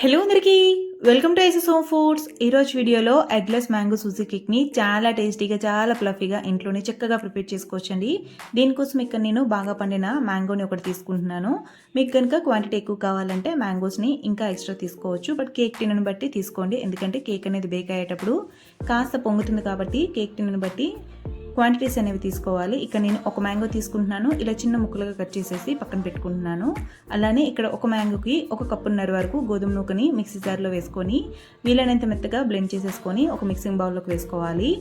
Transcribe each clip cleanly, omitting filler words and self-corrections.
Hello అందరికీ welcome to SS home foods. ఈరోజు వీడియోలో ఎగ్లెస్ మ్యాంగో సూజీ కేక్ని చాలా టేస్టీగా చాలా ఫ్లఫీగా ఇంట్లోనే చక్కగా ప్రిపేర్ చేసుకోవచ్చండి. దీనికోసం ఇక్కడ నేను బాగా పండిన మ్యాంగోని ఒకటి తీసుకుంటున్నాను. మీకు కనుక క్వాంటిటీ ఎక్కువ కావాలంటే మ్యాంగోస్ని ఇంకా ఎక్స్ట్రా తీసుకోవచ్చు. బట్ కేక్ టిన్ను బట్టి తీసుకోండి, ఎందుకంటే కేక్ అనేది బేక్ అయ్యేటప్పుడు కాస్త పొంగుతుంది కాబట్టి కేక్ టిన్ను బట్టి క్వాంటిటీస్ అనేవి తీసుకోవాలి. ఇక్కడ నేను ఒక మ్యాంగో తీసుకుంటున్నాను, ఇలా చిన్న ముక్కలుగా కట్ చేసేసి పక్కన పెట్టుకుంటున్నాను. అలానే ఇక్కడ ఒక మ్యాంగోకి 1 కప్పున్నర వరకు గోధుమ నూకని మిక్సీ జార్లో వేసుకొని వీలైనంత మెత్తగా బ్లెండ్ చేసేసుకొని ఒక మిక్సింగ్ బౌల్లోకి వేసుకోవాలి.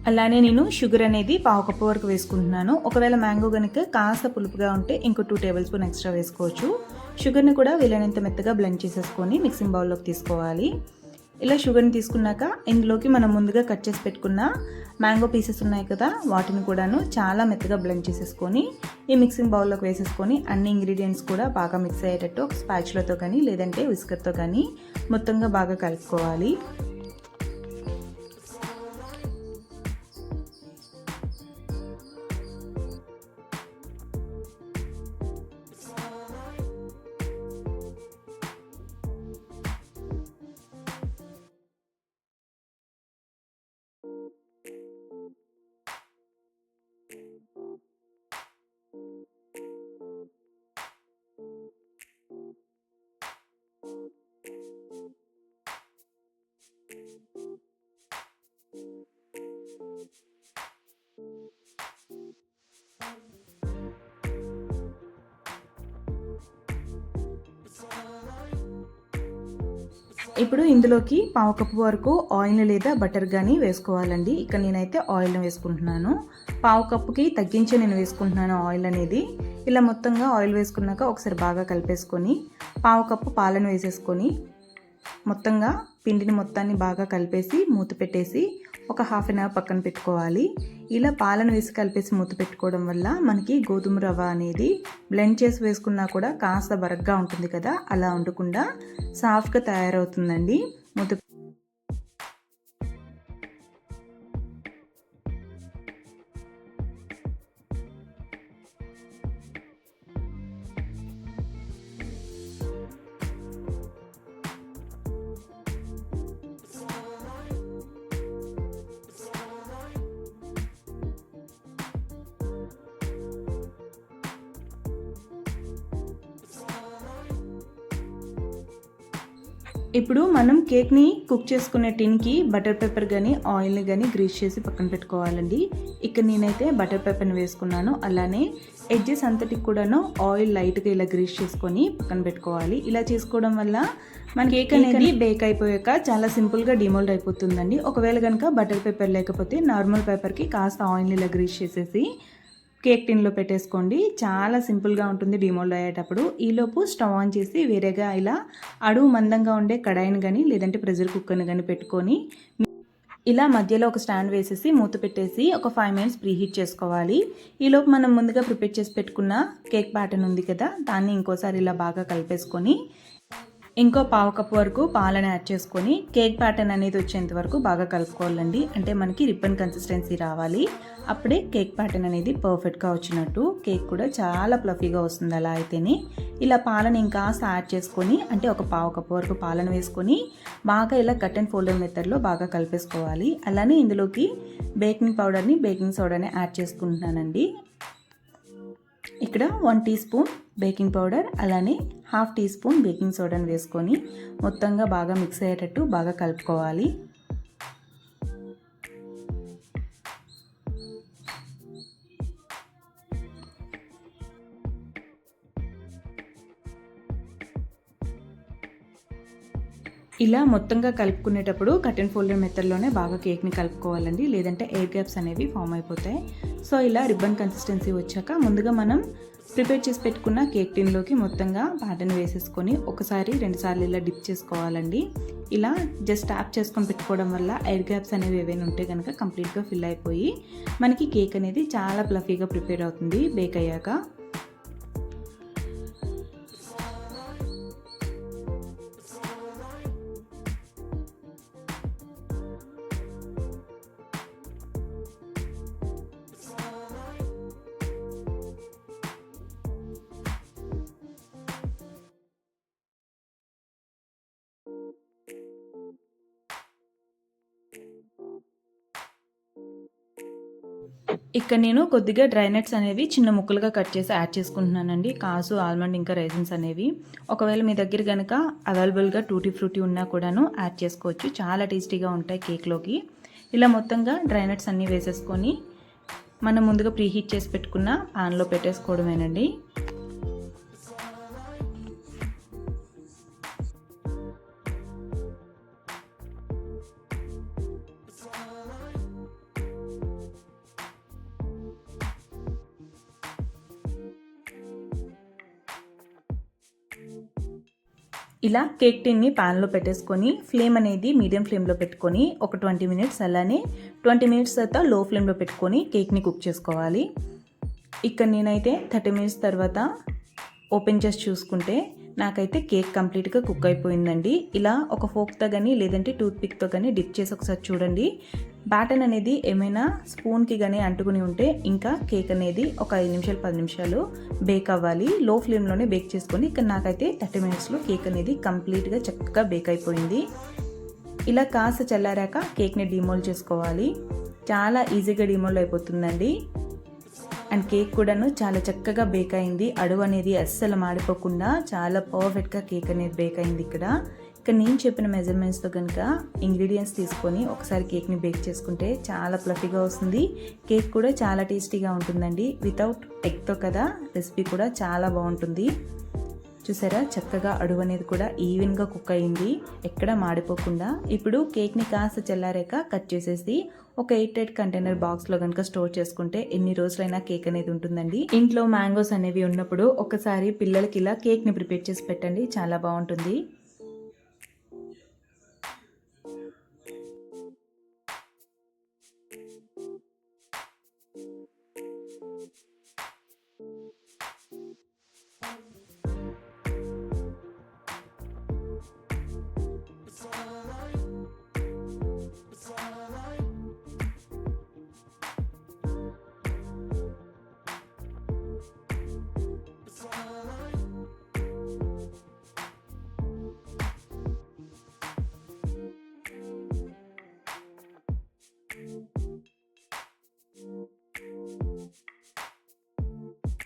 అలానే నేను షుగర్ అనేది 1/2 కప్పు వరకు వేసుకుంటున్నాను. ఒకవేళ మ్యాంగో కనుక కాస్త పులుపుగా ఉంటే ఇంకో 2 టేబుల్ స్పూన్ ఎక్స్ట్రా వేసుకోవచ్చు. షుగర్ని కూడా వీలైనంత మెత్తగా బ్లెండ్ చేసేసుకొని మిక్సింగ్ బౌల్లోకి తీసుకోవాలి. ఇలా షుగర్ని తీసుకున్నాక ఇందులోకి మనం ముందుగా కట్ చేసి పెట్టుకున్న మ్యాంగో పీసెస్ ఉన్నాయి కదా, వాటిని కూడాను చాలా మెత్తగా బ్లెండ్ చేసేసుకొని ఈ మిక్సింగ్ బౌల్లోకి వేసేసుకొని అన్ని ఇంగ్రీడియంట్స్ కూడా బాగా మిక్స్ అయ్యేటట్టు ఒక స్పాచులతో కానీ లేదంటే విస్కర్తో కానీ మొత్తంగా బాగా కలుపుకోవాలి. ఇప్పుడు ఇందులోకి 1/2 కప్పు వరకు ఆయిల్ లేదా బటర్ కానీ వేసుకోవాలండి. ఇక్కడ నేనైతే ఆయిల్ని వేసుకుంటున్నాను. 1/2 కప్పుకి తగ్గించి నేను వేసుకుంటున్నాను ఆయిల్ అనేది. ఇలా మొత్తంగా ఆయిల్ వేసుకున్నాక ఒకసారి బాగా కలిపేసుకొని 1/2 కప్పు పాలను వేసేసుకొని మొత్తంగా పిండిని మొత్తాన్ని బాగా కలిపేసి మూత పెట్టేసి ఒక హాఫ్ అన్ అవర్ పక్కన పెట్టుకోవాలి. ఇలా పాలను వేసి కలిపేసి మూత పెట్టుకోవడం వల్ల మనకి గోధుమ రవ్వ అనేది బ్లెండ్ చేసి వేసుకున్నా కూడా కాస్త బరగ్గా ఉంటుంది కదా, అలా ఉండకుండా సాఫ్ట్గా తయారవుతుందండి. మూత ఇప్పుడు మనం కేక్ని కుక్ చేసుకునే టిన్కి బటర్ పేపర్ కానీ ఆయిల్ని కానీ గ్రీస్ చేసి పక్కన పెట్టుకోవాలండి. ఇక్కడ నేనైతే బటర్ పేపర్ని వేసుకున్నాను. అలానే ఎడ్జెస్ అంతటికి కూడాను ఆయిల్ లైట్గా ఇలా గ్రీస్ చేసుకొని పక్కన పెట్టుకోవాలి. ఇలా చేసుకోవడం వల్ల మన కేక్ అనేది బేక్ అయిపోయాక చాలా సింపుల్గా డిమోల్డ్ అయిపోతుందండి. ఒకవేళ కనుక బటర్ పేపర్ లేకపోతే నార్మల్ పేపర్కి కాస్త ఆయిల్ని ఇలా గ్రీస్ చేసేసి కేక్ టిన్లో పెట్టేసుకోండి. చాలా సింపుల్గా ఉంటుంది డిమోల్డ్ అయ్యేటప్పుడు. ఈలోపు స్టవ్ ఆన్ చేసి వేరేగా ఇలా అడుగు మందంగా ఉండే కడాయిని కానీ లేదంటే ప్రెషర్ కుక్కర్ని కానీ పెట్టుకొని ఇలా మధ్యలో ఒక స్టాండ్ వేసేసి మూత పెట్టేసి ఒక 5 మినిట్స్ ప్రీహీట్ చేసుకోవాలి. ఈలోపు మనం ముందుగా ప్రిపేర్ చేసి పెట్టుకున్న కేక్ ప్యాటర్న్ ఉంది కదా, దాన్ని ఇంకోసారి ఇలా బాగా కలిపేసుకొని ఇంకో 1/2 కప్పు వరకు పాలను యాడ్ చేసుకొని కేక్ ప్యాటర్న్ అనేది వచ్చేంత వరకు బాగా కలుపుకోవాలండి. అంటే మనకి రిబ్బన్ కన్సిస్టెన్సీ రావాలి. అప్పుడే కేక్ ప్యాటర్న్ అనేది పర్ఫెక్ట్గా వచ్చినట్టు. కేక్ కూడా చాలా ఫ్లఫీగా వస్తుంది అలా అయితేనే. ఇలా పాలను ఇంకా యాడ్ చేసుకొని అంటే ఒక 1/2 కప్పు వరకు పాలను వేసుకొని బాగా ఇలా కట్ అండ్ ఫోల్డర్ మెథడ్లో బాగా కలిపేసుకోవాలి. అలానే ఇందులోకి బేకింగ్ పౌడర్ని బేకింగ్ సోడాని యాడ్ చేసుకుంటున్నానండి. ఇక్కడ 1 టీ స్పూన్ బేకింగ్ పౌడర్ అలానే 1/2 టీ స్పూన్ బేకింగ్ సోడాని వేసుకొని మొత్తంగా బాగా మిక్స్ అయ్యేటట్టు బాగా కలుపుకోవాలి. ఇలా మొత్తంగా కలుపుకునేటప్పుడు కట్ అండ్ ఫోల్డర్ మెథడ్లోనే బాగా కేక్ని కలుపుకోవాలండి, లేదంటే ఎయిర్ గ్యాప్స్ అనేవి ఫామ్ అయిపోతాయి. సో ఇలా రిబ్బన్ కన్సిస్టెన్సీ వచ్చాక ముందుగా మనం ప్రిపేర్ చేసి పెట్టుకున్న కేక్ టిన్లోకి మొత్తంగా బ్యాటర్ని వేసేసుకొని ఒకసారి 2 సార్లు ఇలా డిప్ చేసుకోవాలండి. ఇలా జస్ట్ ట్యాప్ చేసుకొని పెట్టుకోవడం వల్ల ఎయిర్ గ్యాప్స్ అనేవి ఏవైనా ఉంటే కనుక కంప్లీట్గా ఫిల్ అయిపోయి మనకి కేక్ అనేది చాలా ఫ్లఫీగా ప్రిపేర్ అవుతుంది బేక్ అయ్యాక. ఇక్కడ నేను కొద్దిగా డ్రై నట్స్ అనేవి చిన్న ముక్కలుగా కట్ చేసి యాడ్ చేసుకుంటున్నానండి. కాజు, ఆల్మండ్ ఇంకా రైసిన్స్ అనేవి. ఒకవేళ మీ దగ్గర కనుక అవైలబుల్గా టూటీ ఫ్రూటీ ఉన్నా కూడాను యాడ్ చేసుకోవచ్చు. చాలా టేస్టీగా ఉంటాయి కేక్లోకి. ఇలా మొత్తంగా డ్రై నట్స్ అన్నీ వేసేసుకొని మనం ముందుగా ప్రీహీట్ చేసి పెట్టుకున్న పాన్లో పెట్టేసుకోవడమేనండి. ఇలా కేక్ టిన్ని పాన్లో పెట్టేసుకొని ఫ్లేమ్ అనేది మీడియం ఫ్లేమ్లో పెట్టుకొని ఒక 20 మినిట్స్, అలానే 20 మినిట్స్ తర్వాత లో ఫ్లేమ్లో పెట్టుకొని కేక్ని కుక్ చేసుకోవాలి. ఇక్కడ నేనైతే 30 మినిట్స్ తర్వాత ఓపెన్ చేసి చూసుకుంటే నాకైతే కేక్ కంప్లీట్గా కుక్ అయిపోయిందండి. ఇలా ఒక ఫోక్తో కానీ లేదంటే టూత్పిక్తో కానీ డిప్ చేసి ఒకసారి చూడండి. బ్యాటర్ అనేది ఏమైనా స్పూన్కి కానీ అంటుకుని ఉంటే ఇంకా కేక్ అనేది ఒక 5 నిమిషాలు 10 నిమిషాలు బేక్ అవ్వాలి. లో ఫ్లేమ్లోనే బేక్ చేసుకొని ఇక్కడ నాకైతే 30 మినిట్స్లో కేక్ అనేది కంప్లీట్గా చక్కగా బేక్ అయిపోయింది. ఇలా కాస్త చల్లారాక కేక్ని డిమోల్డ్ చేసుకోవాలి. చాలా ఈజీగా డిమోల్డ్ అయిపోతుందండి. అండ్ కేక్ కూడాను చాలా చక్కగా బేక్ అయింది. అడుగు అనేది అస్సలు మాడిపోకుండా చాలా పర్ఫెక్ట్గా కేక్ అనేది బేక్ అయింది. ఇక్కడ నేను చెప్పిన మెజర్మెంట్స్తో కనుక ఇంగ్రీడియంట్స్ తీసుకొని ఒకసారి కేక్ని బేక్ చేసుకుంటే చాలా ఫ్లఫీగా వస్తుంది. కేక్ కూడా చాలా టేస్టీగా ఉంటుందండి. వితౌట్ ఎగ్తో కదా, రెసిపీ కూడా చాలా బాగుంటుంది. చూసారా, చక్కగా అడుగు అనేది కూడా ఈవెన్గా కుక్ అయింది, ఎక్కడ మాడిపోకుండా. ఇప్పుడు కేక్ని కాస్త చల్లారాక కట్ చేసేసి ఒక 8 కంటైనర్ బాక్స్లో కనుక స్టోర్ చేసుకుంటే ఎన్ని రోజులైనా కేక్ అనేది ఉంటుందండి. ఇంట్లో మ్యాంగోస్ అనేవి ఉన్నప్పుడు ఒకసారి పిల్లలకి ఇలా కేక్ని ప్రిపేర్ చేసి పెట్టండి, చాలా బాగుంటుంది.